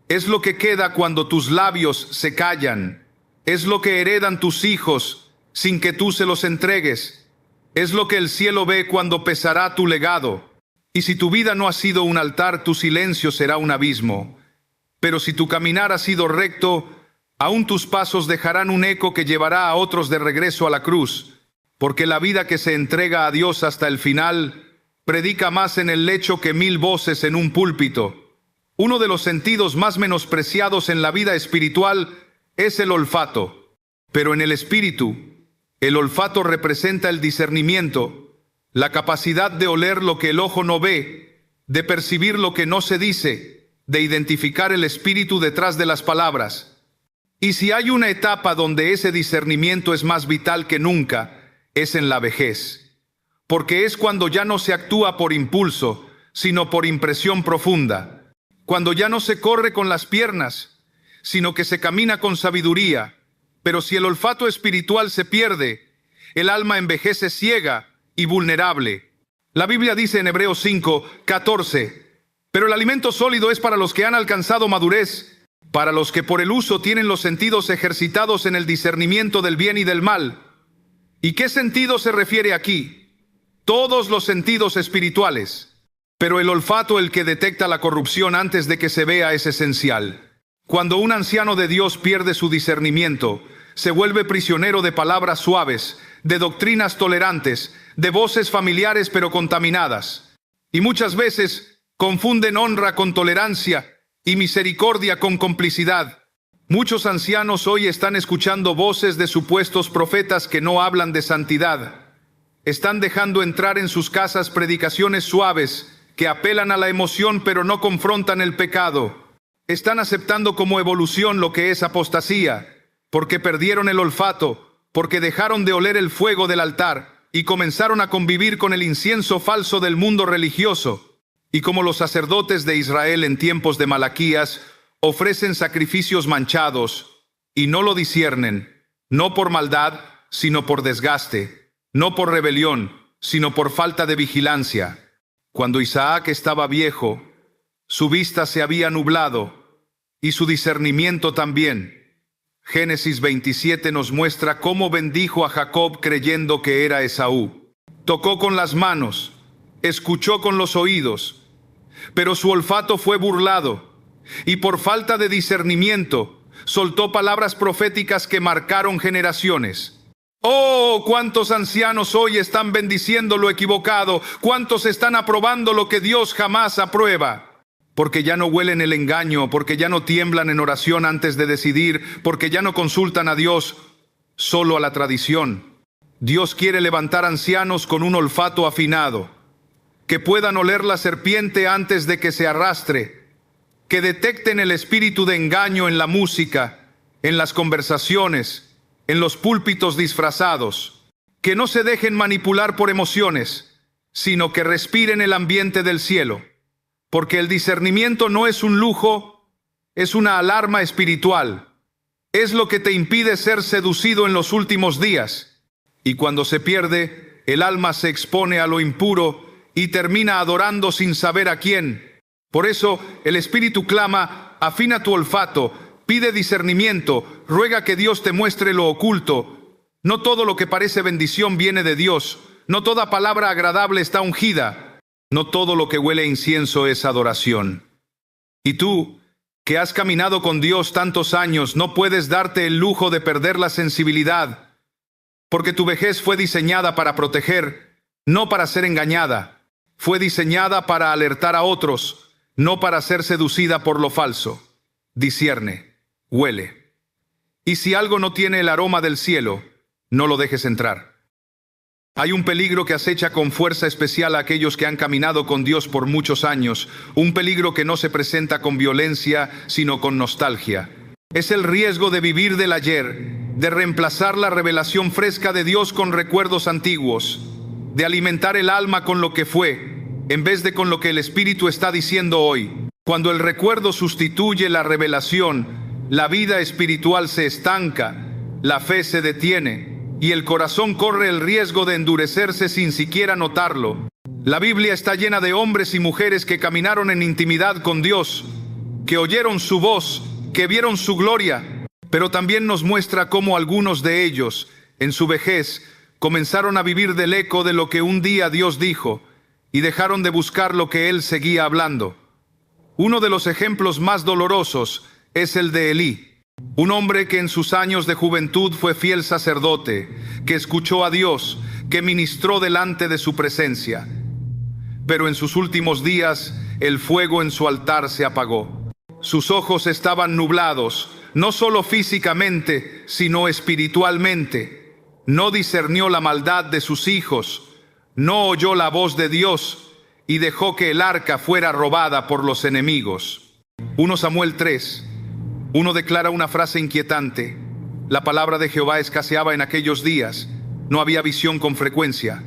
Es lo que queda cuando tus labios se callan. Es lo que heredan tus hijos sin que tú se los entregues. Es lo que el cielo ve cuando pesará tu legado. Y si tu vida no ha sido un altar, tu silencio será un abismo. Pero si tu caminar ha sido recto, aún tus pasos dejarán un eco que llevará a otros de regreso a la cruz. Porque la vida que se entrega a Dios hasta el final predica más en el lecho que 1000 voces en un púlpito. Uno de los sentidos más menospreciados en la vida espiritual es el olfato. Pero en el espíritu, el olfato representa el discernimiento, la capacidad de oler lo que el ojo no ve, de percibir lo que no se dice, de identificar el espíritu detrás de las palabras. Y si hay una etapa donde ese discernimiento es más vital que nunca, es en la vejez. Porque es cuando ya no se actúa por impulso, sino por impresión profunda. Cuando ya no se corre con las piernas, sino que se camina con sabiduría. Pero si el olfato espiritual se pierde, el alma envejece ciega y vulnerable. La Biblia dice en Hebreos 5, 14, «Pero el alimento sólido es para los que han alcanzado madurez, para los que por el uso tienen los sentidos ejercitados en el discernimiento del bien y del mal». ¿Y qué sentido se refiere aquí? Todos los sentidos espirituales. Pero el olfato, el que detecta la corrupción antes de que se vea, es esencial. Cuando un anciano de Dios pierde su discernimiento, se vuelve prisionero de palabras suaves, de doctrinas tolerantes, de voces familiares pero contaminadas. Y muchas veces confunden honra con tolerancia y misericordia con complicidad. Muchos ancianos hoy están escuchando voces de supuestos profetas que no hablan de santidad. Están dejando entrar en sus casas predicaciones suaves que apelan a la emoción pero no confrontan el pecado. Están aceptando como evolución lo que es apostasía, porque perdieron el olfato, porque dejaron de oler el fuego del altar y comenzaron a convivir con el incienso falso del mundo religioso. Y como los sacerdotes de Israel en tiempos de Malaquías, ofrecen sacrificios manchados y no lo disciernen, no por maldad, sino por desgaste, no por rebelión, sino por falta de vigilancia. Cuando Isaac estaba viejo, su vista se había nublado y su discernimiento también. Génesis 27 nos muestra cómo bendijo a Jacob creyendo que era Esaú. Tocó con las manos, escuchó con los oídos, pero su olfato fue burlado, y por falta de discernimiento, soltó palabras proféticas que marcaron generaciones. ¡Oh! ¿Cuántos ancianos hoy están bendiciendo lo equivocado? ¿Cuántos están aprobando lo que Dios jamás aprueba? Porque ya no huelen el engaño, porque ya no tiemblan en oración antes de decidir, porque ya no consultan a Dios, solo a la tradición. Dios quiere levantar ancianos con un olfato afinado, que puedan oler la serpiente antes de que se arrastre, que detecten el espíritu de engaño en la música, en las conversaciones, en los púlpitos disfrazados, que no se dejen manipular por emociones, sino que respiren el ambiente del cielo. Porque el discernimiento no es un lujo, es una alarma espiritual. Es lo que te impide ser seducido en los últimos días. Y cuando se pierde, el alma se expone a lo impuro y termina adorando sin saber a quién. Por eso el Espíritu clama: afina tu olfato, pide discernimiento, ruega que Dios te muestre lo oculto. No todo lo que parece bendición viene de Dios, no toda palabra agradable está ungida. No todo lo que huele a incienso es adoración. Y tú, que has caminado con Dios tantos años, no puedes darte el lujo de perder la sensibilidad, porque tu vejez fue diseñada para proteger, no para ser engañada. Fue diseñada para alertar a otros, no para ser seducida por lo falso. Discierne, huele. Y si algo no tiene el aroma del cielo, no lo dejes entrar. Hay un peligro que acecha con fuerza especial a aquellos que han caminado con Dios por muchos años, un peligro que no se presenta con violencia, sino con nostalgia. Es el riesgo de vivir del ayer, de reemplazar la revelación fresca de Dios con recuerdos antiguos, de alimentar el alma con lo que fue, en vez de con lo que el Espíritu está diciendo hoy. Cuando el recuerdo sustituye la revelación, la vida espiritual se estanca, la fe se detiene, y el corazón corre el riesgo de endurecerse sin siquiera notarlo. La Biblia está llena de hombres y mujeres que caminaron en intimidad con Dios, que oyeron su voz, que vieron su gloria, pero también nos muestra cómo algunos de ellos, en su vejez, comenzaron a vivir del eco de lo que un día Dios dijo, y dejaron de buscar lo que Él seguía hablando. Uno de los ejemplos más dolorosos es el de Elí. Un hombre que en sus años de juventud fue fiel sacerdote, que escuchó a Dios, que ministró delante de su presencia. Pero en sus últimos días, el fuego en su altar se apagó. Sus ojos estaban nublados, no solo físicamente, sino espiritualmente. No discernió la maldad de sus hijos, no oyó la voz de Dios, y dejó que el arca fuera robada por los enemigos. 1 Samuel 3. Uno declara una frase inquietante: la palabra de Jehová escaseaba en aquellos días, no había visión con frecuencia.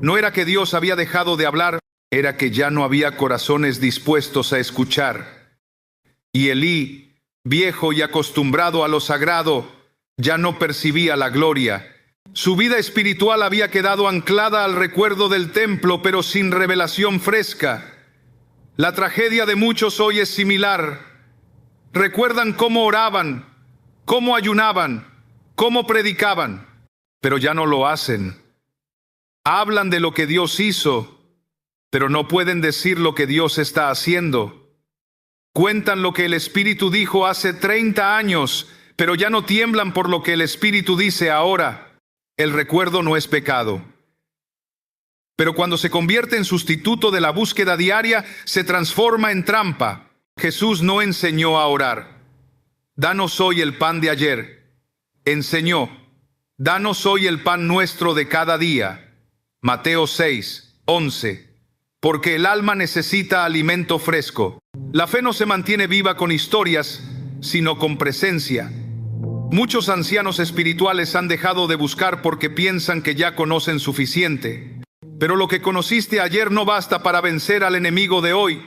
No era que Dios había dejado de hablar, era que ya no había corazones dispuestos a escuchar. Y Elí, viejo y acostumbrado a lo sagrado, ya no percibía la gloria. Su vida espiritual había quedado anclada al recuerdo del templo, pero sin revelación fresca. La tragedia de muchos hoy es similar. Recuerdan cómo oraban, cómo ayunaban, cómo predicaban, pero ya no lo hacen. Hablan de lo que Dios hizo, pero no pueden decir lo que Dios está haciendo. Cuentan lo que el Espíritu dijo hace 30 años, pero ya no tiemblan por lo que el Espíritu dice ahora. El recuerdo no es pecado. Pero cuando se convierte en sustituto de la búsqueda diaria, se transforma en trampa. Jesús no enseñó a orar. danos hoy el pan de ayer. Enseñó, danos hoy el pan nuestro de cada día. Mateo 6, 11. Porque el alma necesita alimento fresco. La fe no se mantiene viva con historias, sino con presencia. Muchos ancianos espirituales han dejado de buscar porque piensan que ya conocen suficiente. Pero lo que conociste ayer no basta para vencer al enemigo de hoy.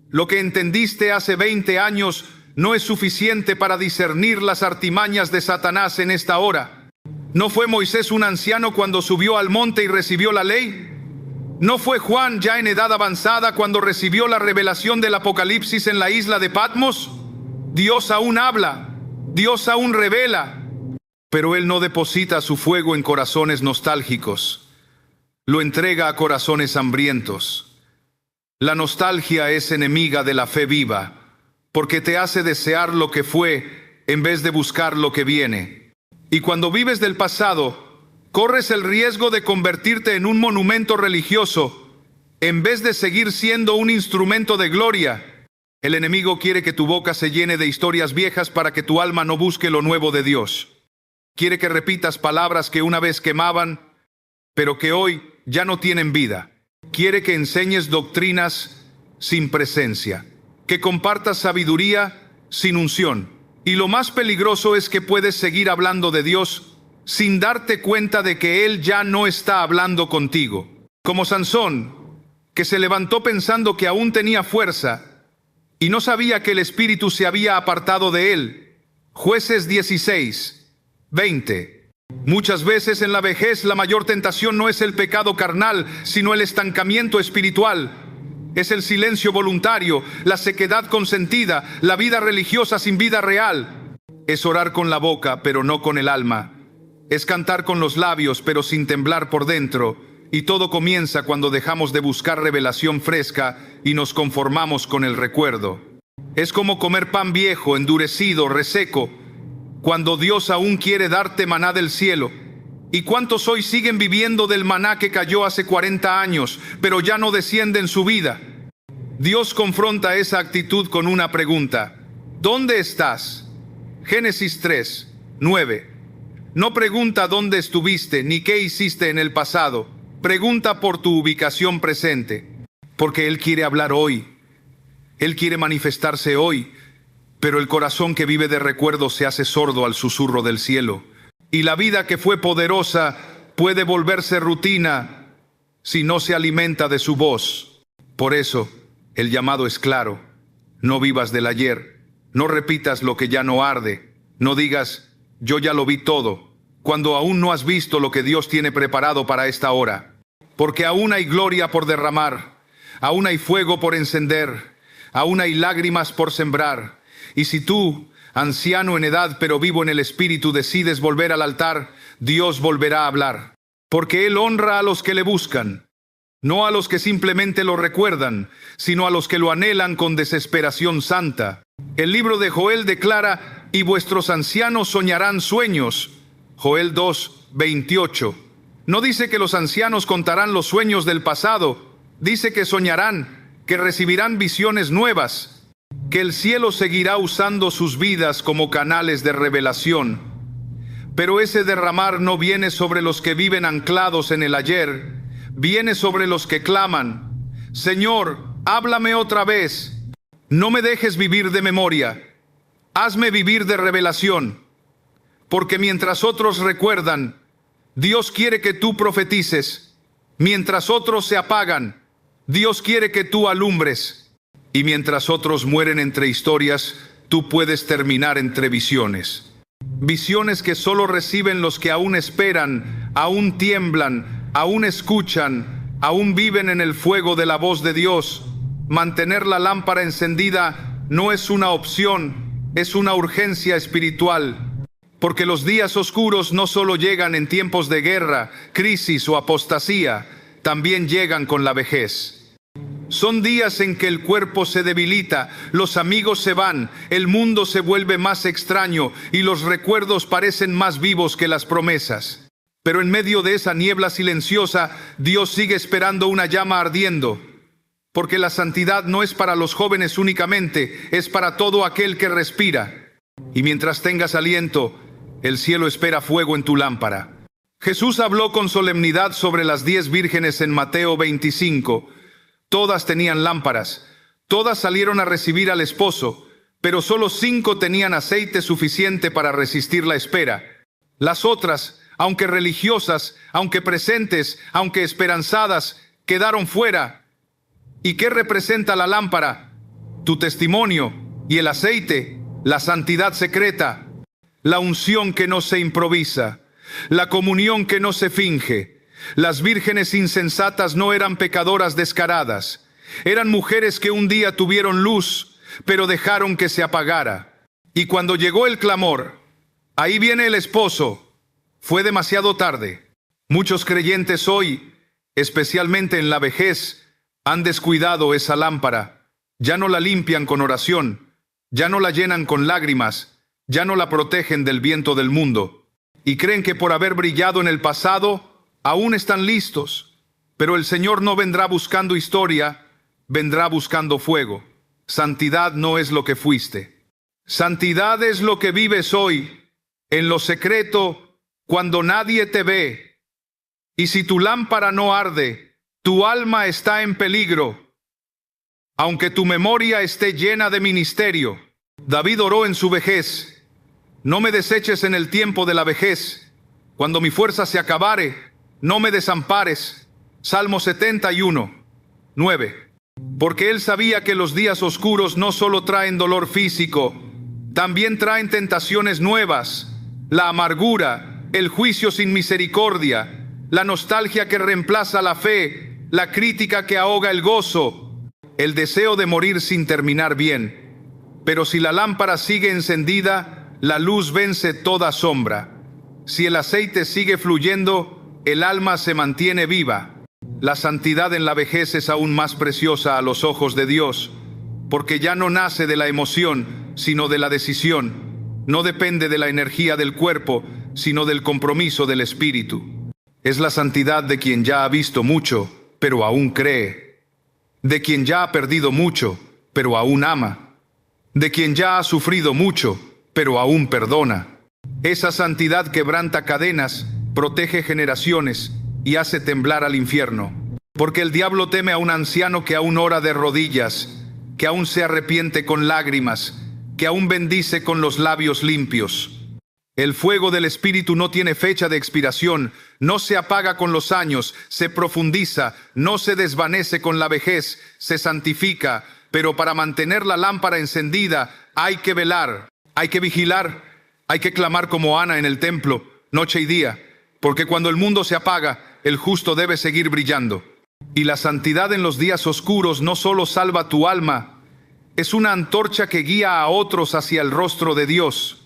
Lo que entendiste hace 20 años no es suficiente para discernir las artimañas de Satanás en esta hora. ¿No fue Moisés un anciano cuando subió al monte y recibió la ley? ¿No fue Juan ya en edad avanzada cuando recibió la revelación del Apocalipsis en la isla de Patmos? Dios aún habla. Dios aún revela, pero Él no deposita su fuego en corazones nostálgicos, lo entrega a corazones hambrientos. La nostalgia es enemiga de la fe viva, porque te hace desear lo que fue en vez de buscar lo que viene. Y cuando vives del pasado, corres el riesgo de convertirte en un monumento religioso, en vez de seguir siendo un instrumento de gloria. El enemigo quiere que tu boca se llene de historias viejas para que tu alma no busque lo nuevo de Dios. Quiere que repitas palabras que una vez quemaban, pero que hoy ya no tienen vida. Quiere que enseñes doctrinas sin presencia, que compartas sabiduría sin unción. Y lo más peligroso es que puedes seguir hablando de Dios sin darte cuenta de que Él ya no está hablando contigo. Como Sansón, que se levantó pensando que aún tenía fuerza, y no sabía que el espíritu se había apartado de él. Jueces 16, 20. Muchas veces en la vejez la mayor tentación no es el pecado carnal, sino el estancamiento espiritual. Es el silencio voluntario, la sequedad consentida, la vida religiosa sin vida real. Es orar con la boca, pero no con el alma. Es cantar con los labios, pero sin temblar por dentro. Y todo comienza cuando dejamos de buscar revelación fresca y nos conformamos con el recuerdo. Es como comer pan viejo, endurecido, reseco, cuando Dios aún quiere darte maná del cielo. ¿Y cuántos hoy siguen viviendo del maná que cayó hace 40 años, pero ya no desciende en su vida? Dios confronta esa actitud con una pregunta. ¿Dónde estás? Génesis 3, 9. No pregunta dónde estuviste ni qué hiciste en el pasado. Pregunta por tu ubicación presente, porque Él quiere hablar hoy. Él quiere manifestarse hoy, pero el corazón que vive de recuerdos se hace sordo al susurro del cielo. Y la vida que fue poderosa puede volverse rutina si no se alimenta de su voz. Por eso, el llamado es claro. No vivas del ayer. No repitas lo que ya no arde. No digas, yo ya lo vi todo, cuando aún no has visto lo que Dios tiene preparado para esta hora. Porque aún hay gloria por derramar, aún hay fuego por encender, aún hay lágrimas por sembrar. Y si tú, anciano en edad pero vivo en el espíritu, decides volver al altar, Dios volverá a hablar. Porque Él honra a los que le buscan, no a los que simplemente lo recuerdan, sino a los que lo anhelan con desesperación santa. El libro de Joel declara, y vuestros ancianos soñarán sueños. Joel 2, 28. No dice que los ancianos contarán los sueños del pasado, dice que soñarán, que recibirán visiones nuevas, que el cielo seguirá usando sus vidas como canales de revelación. Pero ese derramar no viene sobre los que viven anclados en el ayer, viene sobre los que claman, Señor, háblame otra vez, no me dejes vivir de memoria, hazme vivir de revelación, porque mientras otros recuerdan, Dios quiere que tú profetices. Mientras otros se apagan, Dios quiere que tú alumbres. Y mientras otros mueren entre historias, tú puedes terminar entre visiones. Visiones que solo reciben los que aún esperan, aún tiemblan, aún escuchan, aún viven en el fuego de la voz de Dios. Mantener la lámpara encendida no es una opción, es una urgencia espiritual. Porque los días oscuros no solo llegan en tiempos de guerra, crisis o apostasía, también llegan con la vejez. Son días en que el cuerpo se debilita, los amigos se van, el mundo se vuelve más extraño y los recuerdos parecen más vivos que las promesas. Pero en medio de esa niebla silenciosa, Dios sigue esperando una llama ardiendo. Porque la santidad no es para los jóvenes únicamente, es para todo aquel que respira. y mientras tengas aliento, el cielo espera fuego en tu lámpara. Jesús habló con solemnidad sobre las 10 vírgenes en Mateo 25. Todas tenían lámparas, todas salieron a recibir al esposo, pero solo 5 tenían aceite suficiente para resistir la espera. Las otras, aunque religiosas, aunque presentes, aunque esperanzadas, quedaron fuera. ¿Y qué representa la lámpara? Tu testimonio, y el aceite, la santidad secreta, la unción que no se improvisa, la comunión que no se finge. Las vírgenes insensatas no eran pecadoras descaradas, eran mujeres que un día tuvieron luz, pero dejaron que se apagara. Y cuando llegó el clamor, ahí viene el esposo, fue demasiado tarde. Muchos creyentes hoy, especialmente en la vejez, han descuidado esa lámpara. Ya no la limpian con oración, ya no la llenan con lágrimas, ya no la protegen del viento del mundo. Y creen que por haber brillado en el pasado, aún están listos. Pero el Señor no vendrá buscando historia, vendrá buscando fuego. Santidad no es lo que fuiste. Santidad es lo que vives hoy, en lo secreto, cuando nadie te ve. Y si tu lámpara no arde, tu alma está en peligro, aunque tu memoria esté llena de ministerio. David oró en su vejez: no me deseches en el tiempo de la vejez. Cuando mi fuerza se acabare, no me desampares. Salmo 71, 9. Porque él sabía que los días oscuros no solo traen dolor físico, también traen tentaciones nuevas, la amargura, el juicio sin misericordia, la nostalgia que reemplaza la fe, la crítica que ahoga el gozo, el deseo de morir sin terminar bien. Pero si la lámpara sigue encendida, la luz vence toda sombra. Si el aceite sigue fluyendo, el alma se mantiene viva. La santidad en la vejez es aún más preciosa a los ojos de Dios, porque ya no nace de la emoción, sino de la decisión. No depende de la energía del cuerpo, sino del compromiso del espíritu. Es la santidad de quien ya ha visto mucho, pero aún cree. De quien ya ha perdido mucho, pero aún ama. De quien ya ha sufrido mucho, pero aún perdona. Esa santidad quebranta cadenas, protege generaciones y hace temblar al infierno. Porque el diablo teme a un anciano que aún ora de rodillas, que aún se arrepiente con lágrimas, que aún bendice con los labios limpios. El fuego del Espíritu no tiene fecha de expiración, no se apaga con los años, se profundiza, no se desvanece con la vejez, se santifica. Pero para mantener la lámpara encendida hay que velar, hay que vigilar, hay que clamar como Ana en el templo, noche y día, porque cuando el mundo se apaga, el justo debe seguir brillando. Y la santidad en los días oscuros no solo salva tu alma, es una antorcha que guía a otros hacia el rostro de Dios.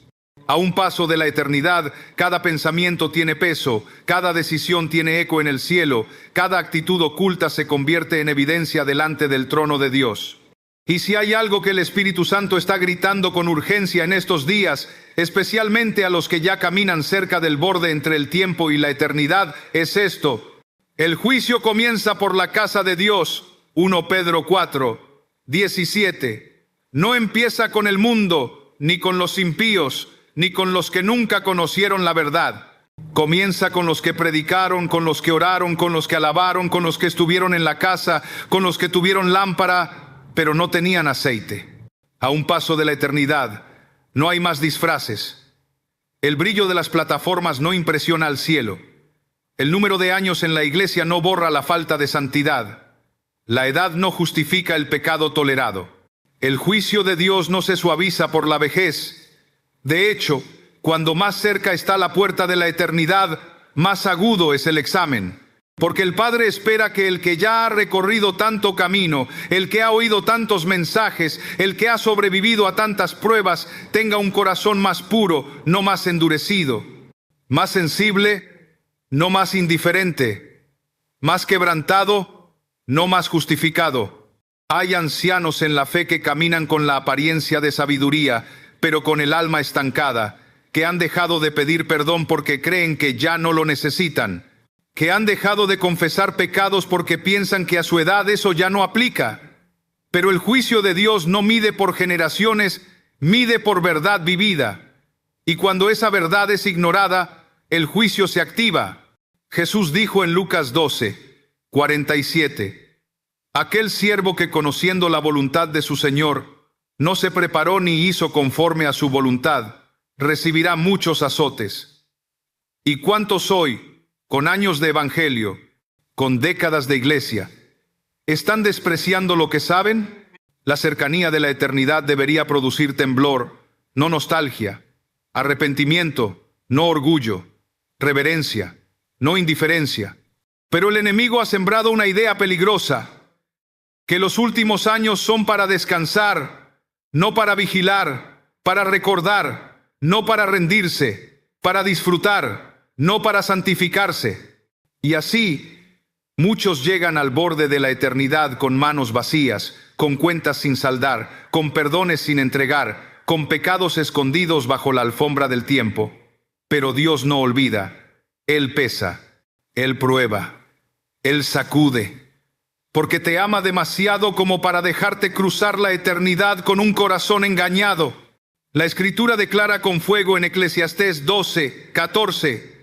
A un paso de la eternidad, cada pensamiento tiene peso, cada decisión tiene eco en el cielo, cada actitud oculta se convierte en evidencia delante del trono de Dios. Y si hay algo que el Espíritu Santo está gritando con urgencia en estos días, especialmente a los que ya caminan cerca del borde entre el tiempo y la eternidad, es esto: el juicio comienza por la casa de Dios. 1 Pedro 4, 17. No empieza con el mundo, ni con los impíos, ni con los que nunca conocieron la verdad. Comienza con los que predicaron, con los que oraron, con los que alabaron, con los que estuvieron en la casa, con los que tuvieron lámpara, pero no tenían aceite. A un paso de la eternidad, no hay más disfraces. El brillo de las plataformas no impresiona al cielo. El número de años en la iglesia no borra la falta de santidad. La edad no justifica el pecado tolerado. El juicio de Dios no se suaviza por la vejez. De hecho, cuando más cerca está la puerta de la eternidad, más agudo es el examen. Porque el Padre espera que el que ya ha recorrido tanto camino, el que ha oído tantos mensajes, el que ha sobrevivido a tantas pruebas, tenga un corazón más puro, no más endurecido, más sensible, no más indiferente, más quebrantado, no más justificado. Hay ancianos en la fe que caminan con la apariencia de sabiduría, pero con el alma estancada, que han dejado de pedir perdón porque creen que ya no lo necesitan, que han dejado de confesar pecados porque piensan que a su edad eso ya no aplica. Pero el juicio de Dios no mide por generaciones, mide por verdad vivida, y cuando esa verdad es ignorada, el juicio se activa. Jesús dijo en Lucas 12:47, aquel siervo que conociendo la voluntad de su Señor, no se preparó ni hizo conforme a su voluntad, recibirá muchos azotes. ¿Y cuántos hoy, con años de evangelio, con décadas de iglesia, están despreciando lo que saben? La cercanía de la eternidad debería producir temblor, no nostalgia, arrepentimiento, no orgullo, reverencia, no indiferencia. Pero el enemigo ha sembrado una idea peligrosa, que los últimos años son para descansar, no para vigilar, para recordar, no para rendirse, para disfrutar, no para santificarse. Y así, muchos llegan al borde de la eternidad con manos vacías, con cuentas sin saldar, con perdones sin entregar, con pecados escondidos bajo la alfombra del tiempo. Pero Dios no olvida. Él pesa, Él prueba, Él sacude, porque te ama demasiado como para dejarte cruzar la eternidad con un corazón engañado. La Escritura declara con fuego en Eclesiastés 12:14,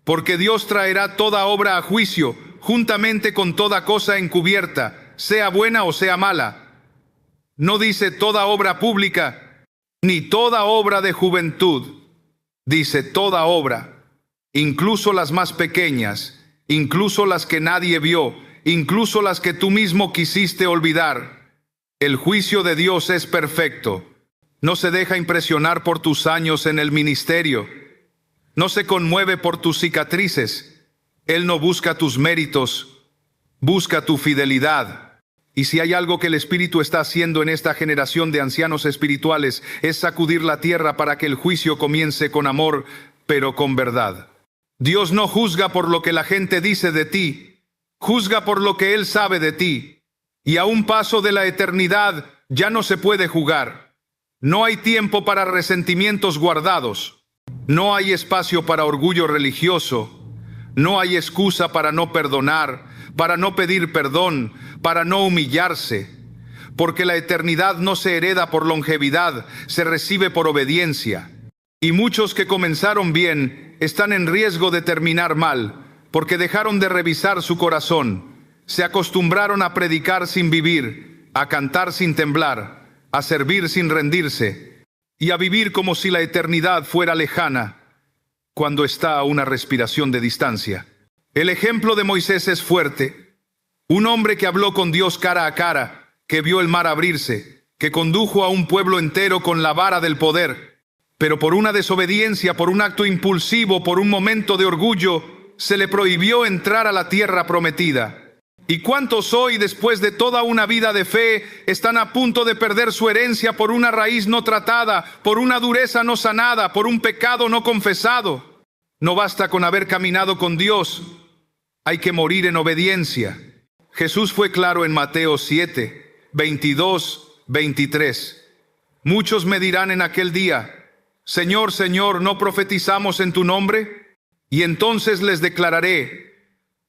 porque Dios traerá toda obra a juicio, juntamente con toda cosa encubierta, sea buena o sea mala. No dice toda obra pública, ni toda obra de juventud. Dice toda obra, incluso las más pequeñas, incluso las que nadie vio, incluso las que tú mismo quisiste olvidar. El juicio de Dios es perfecto. No se deja impresionar por tus años en el ministerio. No se conmueve por tus cicatrices. Él no busca tus méritos, busca tu fidelidad. Y si hay algo que el Espíritu está haciendo en esta generación de ancianos espirituales, es sacudir la tierra para que el juicio comience con amor, pero con verdad. Dios no juzga por lo que la gente dice de ti, juzga por lo que Él sabe de ti. Y a un paso de la eternidad ya no se puede jugar. No hay tiempo para resentimientos guardados. No hay espacio para orgullo religioso. No hay excusa para no perdonar, para no pedir perdón, para no humillarse. Porque la eternidad no se hereda por longevidad, se recibe por obediencia. Y muchos que comenzaron bien están en riesgo de terminar mal, porque dejaron de revisar su corazón. Se acostumbraron a predicar sin vivir, a cantar sin temblar, a servir sin rendirse, y a vivir como si la eternidad fuera lejana, cuando está a una respiración de distancia. El ejemplo de Moisés es fuerte. Un hombre que habló con Dios cara a cara, que vio el mar abrirse, que condujo a un pueblo entero con la vara del poder. Pero por una desobediencia, por un acto impulsivo, por un momento de orgullo, se le prohibió entrar a la tierra prometida. ¿Y cuántos hoy, después de toda una vida de fe, están a punto de perder su herencia por una raíz no tratada, por una dureza no sanada, por un pecado no confesado? No basta con haber caminado con Dios, hay que morir en obediencia. Jesús fue claro en Mateo 7:22-23. Muchos me dirán en aquel día: Señor, Señor, ¿no profetizamos en tu nombre? Y entonces les declararé: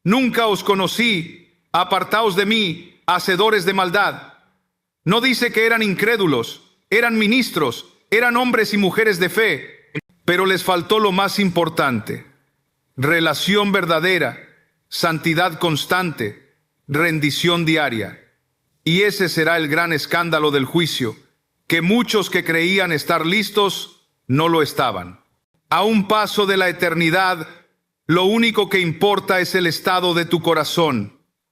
nunca os conocí. Apartaos de mí, hacedores de maldad. No dice que eran incrédulos, eran ministros, eran hombres y mujeres de fe, pero les faltó lo más importante: relación verdadera, santidad constante, rendición diaria. Y ese será el gran escándalo del juicio, que muchos que creían estar listos, no lo estaban. A un paso de la eternidad, lo único que importa es el estado de tu corazón.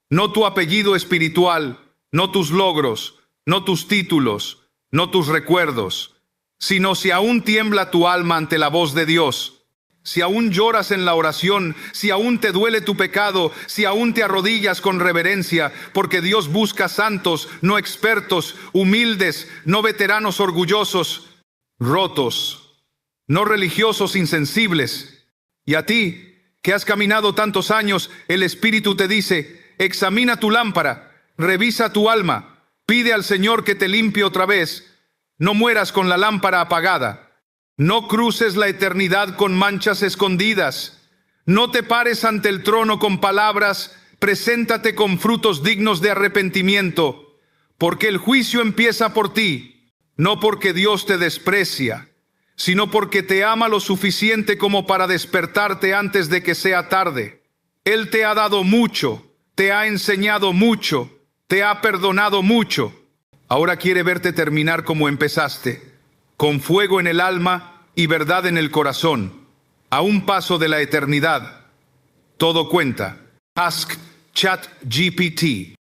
No tu apellido espiritual, no tus logros, no tus títulos, no tus recuerdos, sino si aún tiembla tu alma ante la voz de Dios, si aún lloras en la oración, si aún te duele tu pecado, si aún te arrodillas con reverencia, porque Dios busca santos, no expertos, humildes, no veteranos orgullosos, rotos, no religiosos insensibles. Y a ti, que has caminado tantos años, el Espíritu te dice: examina tu lámpara, revisa tu alma, pide al Señor que te limpie otra vez. No mueras con la lámpara apagada. No cruces la eternidad con manchas escondidas. No te pares ante el trono con palabras, preséntate con frutos dignos de arrepentimiento, porque el juicio empieza por ti. No porque Dios te desprecia, sino porque te ama lo suficiente como para despertarte antes de que sea tarde. Él te ha dado mucho, te ha enseñado mucho, te ha perdonado mucho. Ahora quiere verte terminar como empezaste, con fuego en el alma y verdad en el corazón, a un paso de la eternidad. Todo cuenta. Ask ChatGPT.